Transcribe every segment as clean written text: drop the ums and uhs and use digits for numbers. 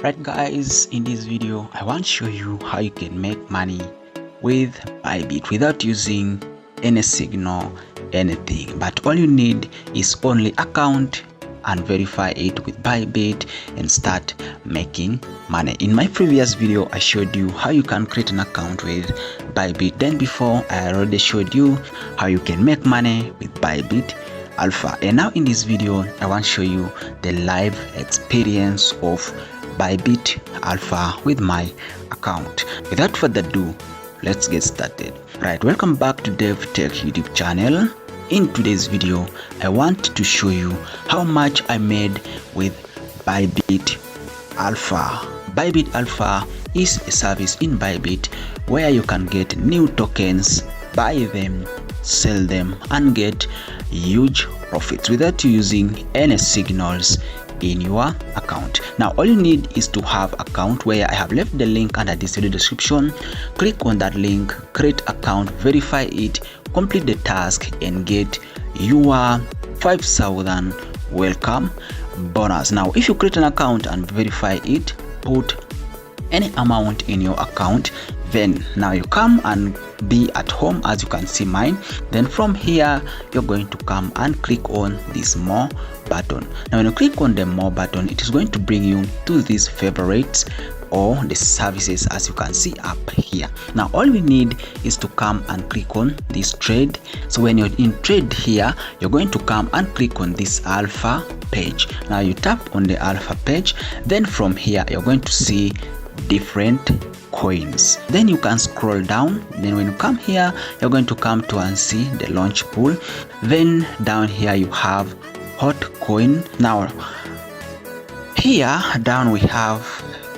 Right guys, in this video I want to show you how you can make money with Bybit without using any signal, anything, but all you need is only account and verify it with Bybit and start making money. In my previous video I showed you how you can create an account with Bybit. Then before I already showed you how you can make money with Bybit Alpha, and now in this video I want to show you the live experience of Bybit Alpha with my account. Without further ado, let's get started. Right, welcome back to Dev Tech YouTube channel. In today's video I want to show you how much I made with Bybit Alpha. Bybit Alpha is a service in Bybit where you can get new tokens, buy them, sell them and get huge profits without using any signals in your account. Now all you need is to have account, where I have left the link under this video description. Click on that link, create account, verify it, complete the task and get your 5,000 welcome bonus. Now if you create an account and verify it, put any amount in your account, then now you come and be at home as you can see mine. Then from here you're going to come and click on this more button. Now when you click on the more button, it is going to bring you to these favorites or the services as you can see up here. Now all we need is to come and click on this trade. So when you're in trade here, you're going to come and click on this alpha page. Now you tap on the alpha page, then from here you're going to see different coins. Then you can scroll down. Then when you come here, you're going to come to and see the launch pool. Then down here you have hot coin. Now here down we have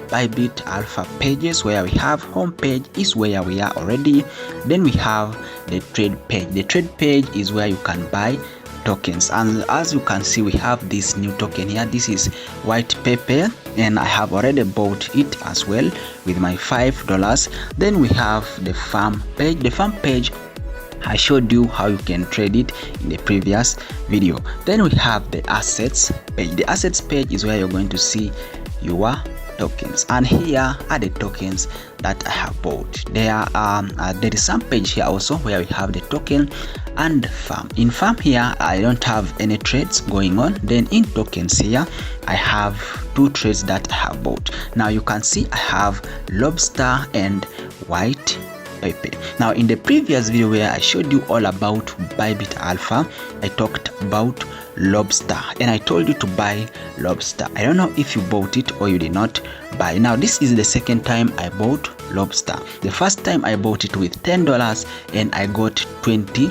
Bybit Alpha pages, where we have home page is where we are already. Then we have the trade page. The trade page is where you can buy tokens, and as you can see we have this new token here. This is white paper and I have already bought it as well with my $5. Then we have the farm page. The farm page I showed you how you can trade it in the previous video. Then we have the assets page. The assets page is where you're going to see your tokens, and here are the tokens that I have bought. There is some page here also where we have the token and farm. In farm here I don't have any trades going on. Then in tokens here I have two trades that I have bought. Now you can see I have lobster and white paper. Now in the previous video where I showed you all about Bybit Alpha, I talked about lobster and I told you to buy lobster. I don't know if you bought it or you did not buy. Now this is the second time I bought lobster. The first time I bought it with $10 and I got $20,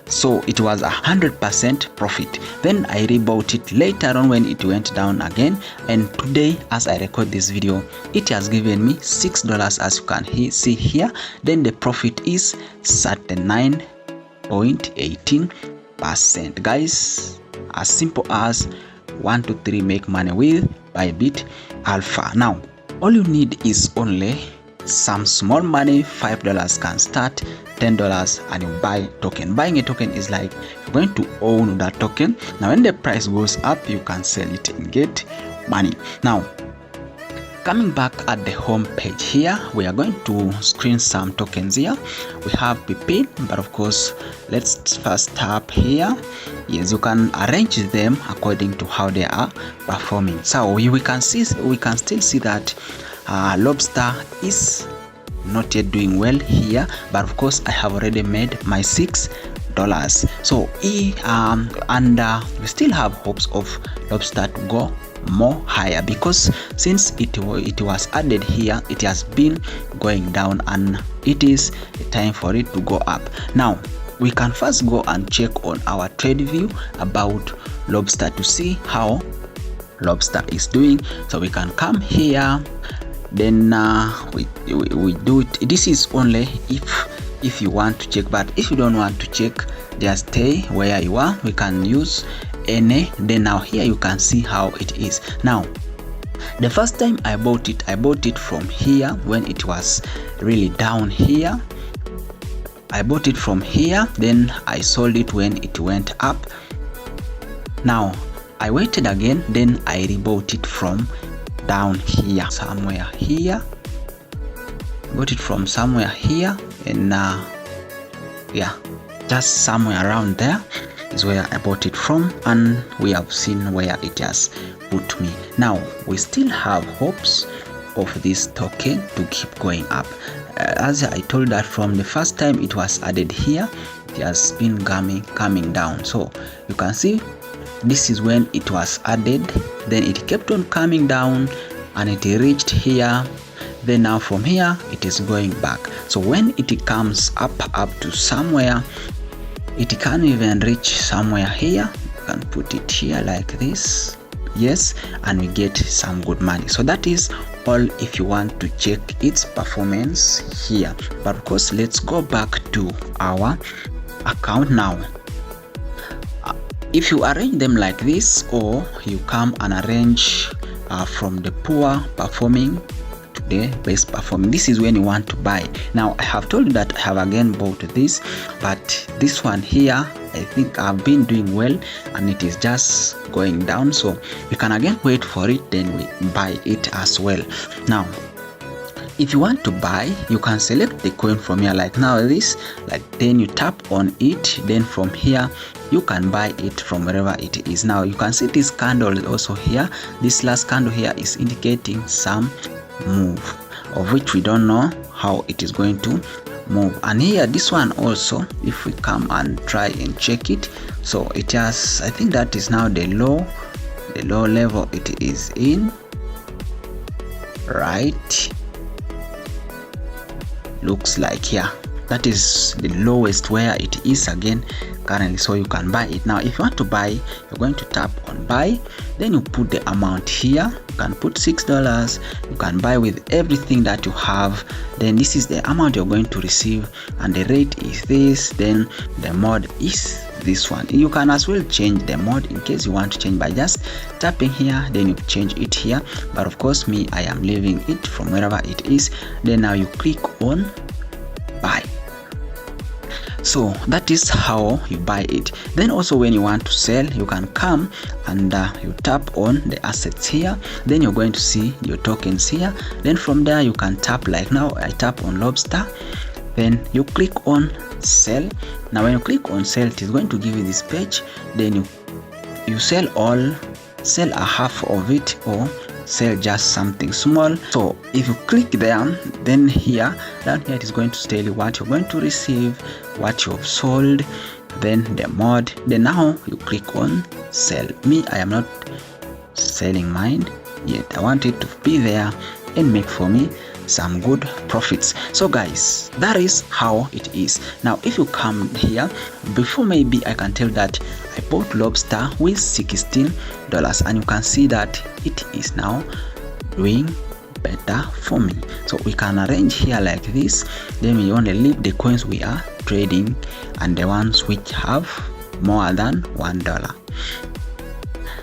so it was 100% profit. Then I rebought it later on when it went down again, and today as I record this video it has given me $6 as you can see here. Then the profit is 39.18%. guys, as simple as 1 2 3 make money with Bybit Alpha. Now all you need is only some small money. $5 can start, $10 and you buy token. Buying a token is like you're going to own that token. Now when the price goes up you can sell it and get money. Now coming back at the home page here, we are going to screen some tokens here. We have PP, but of course let's first tap here. Yes, you can arrange them according to how they are performing. So we can still see that lobster is not yet doing well here, but of course I have already made my $6. So we still have hopes of lobster to go more higher, because since it was added here it has been going down and it is time for it to go up. Now we can first go and check on our trade view about lobster to see how lobster is doing. So we can come here, then we do it. This is only if you want to check, but if you don't want to check, just stay where you are. We can use any. Then now here you can see how it is. Now the first time I bought it from here when it was really down here. I bought it from here, then I sold it when it went up. Now I waited again, then I rebought it from down here, somewhere here. Got it from somewhere here, and yeah, just somewhere around there is where I bought it from, and we have seen where it has put me. Now we still have hopes of this token to keep going up. As I told that from the first time it was added here, it has been coming down. So you can see this is when it was added, then it kept on coming down and it reached here. Then now from here it is going back. So when it comes up to somewhere, it can even reach somewhere here. You can put it here like this, yes, and we get some good money. So that is all if you want to check its performance here. But of course, let's go back to our account now. If you arrange them like this, or you come and arrange from the poor performing to the best performing, this is when you want to buy. Now I have told you that I have again bought this, but this one here, I think I've been doing well and it is just going down, so we can again wait for it, then we buy it as well. Now if you want to buy, you can select the coin from here like now this, like then you tap on it, then from here you can buy it from wherever it is. Now you can see this candle also here. This last candle here is indicating some move, of which we don't know how it is going to move. And here this one also, if we come and try and check it, so it has, I think that is now the low level it is in, right? Looks like here, that is the lowest where it is again currently, so you can buy it. Now if you want to buy, you're going to tap on buy, then you put the amount here. You can put $6. You can buy with everything that you have, then this is the amount you're going to receive, and the rate is this, then the mode is this one. You can as well change the mode in case you want to change by just tapping here, then you change it here, but of course me, I am leaving it from wherever it is. Then now you click on buy. So that is how you buy it. Then also when you want to sell, you can come and you tap on the assets here, then you're going to see your tokens here. Then from there you can tap, like now I tap on lobster, then you click on sell. Now when you click on sell, it is going to give you this page, then you sell all, sell a half of it, or sell just something small. So if you click there, then here down here it is going to tell you what you're going to receive, what you have sold, then the mod. Then now you click on sell. Me, I am not selling mine yet. I want it to be there and make for me some good profits. So guys, that is how it is. Now if you come here, before maybe I can tell that I bought lobster with $16, and you can see that it is now doing better for me. So we can arrange here like this, then we only leave the coins we are trading and the ones which have more than $1.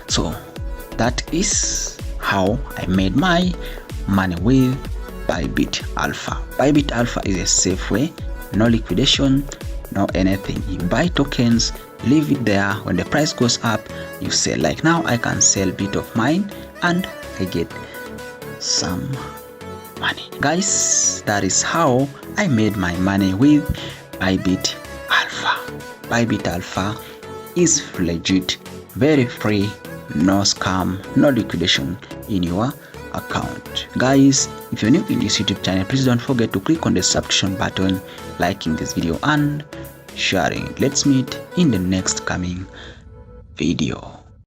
So that is how I made my money with bybit alpha. Bybit alpha is a safe way, no liquidation, no anything. You buy tokens, leave it there, when the price goes up you sell. Like now I can sell bit of mine and I get some money. Guys, that is how I made my money with bybit alpha. Bybit alpha is legit, very free, no scam, no liquidation in your account. Guys, if you're new in this YouTube channel, please don't forget to click on the subscription button, liking this video and sharing. Let's meet in the next coming video.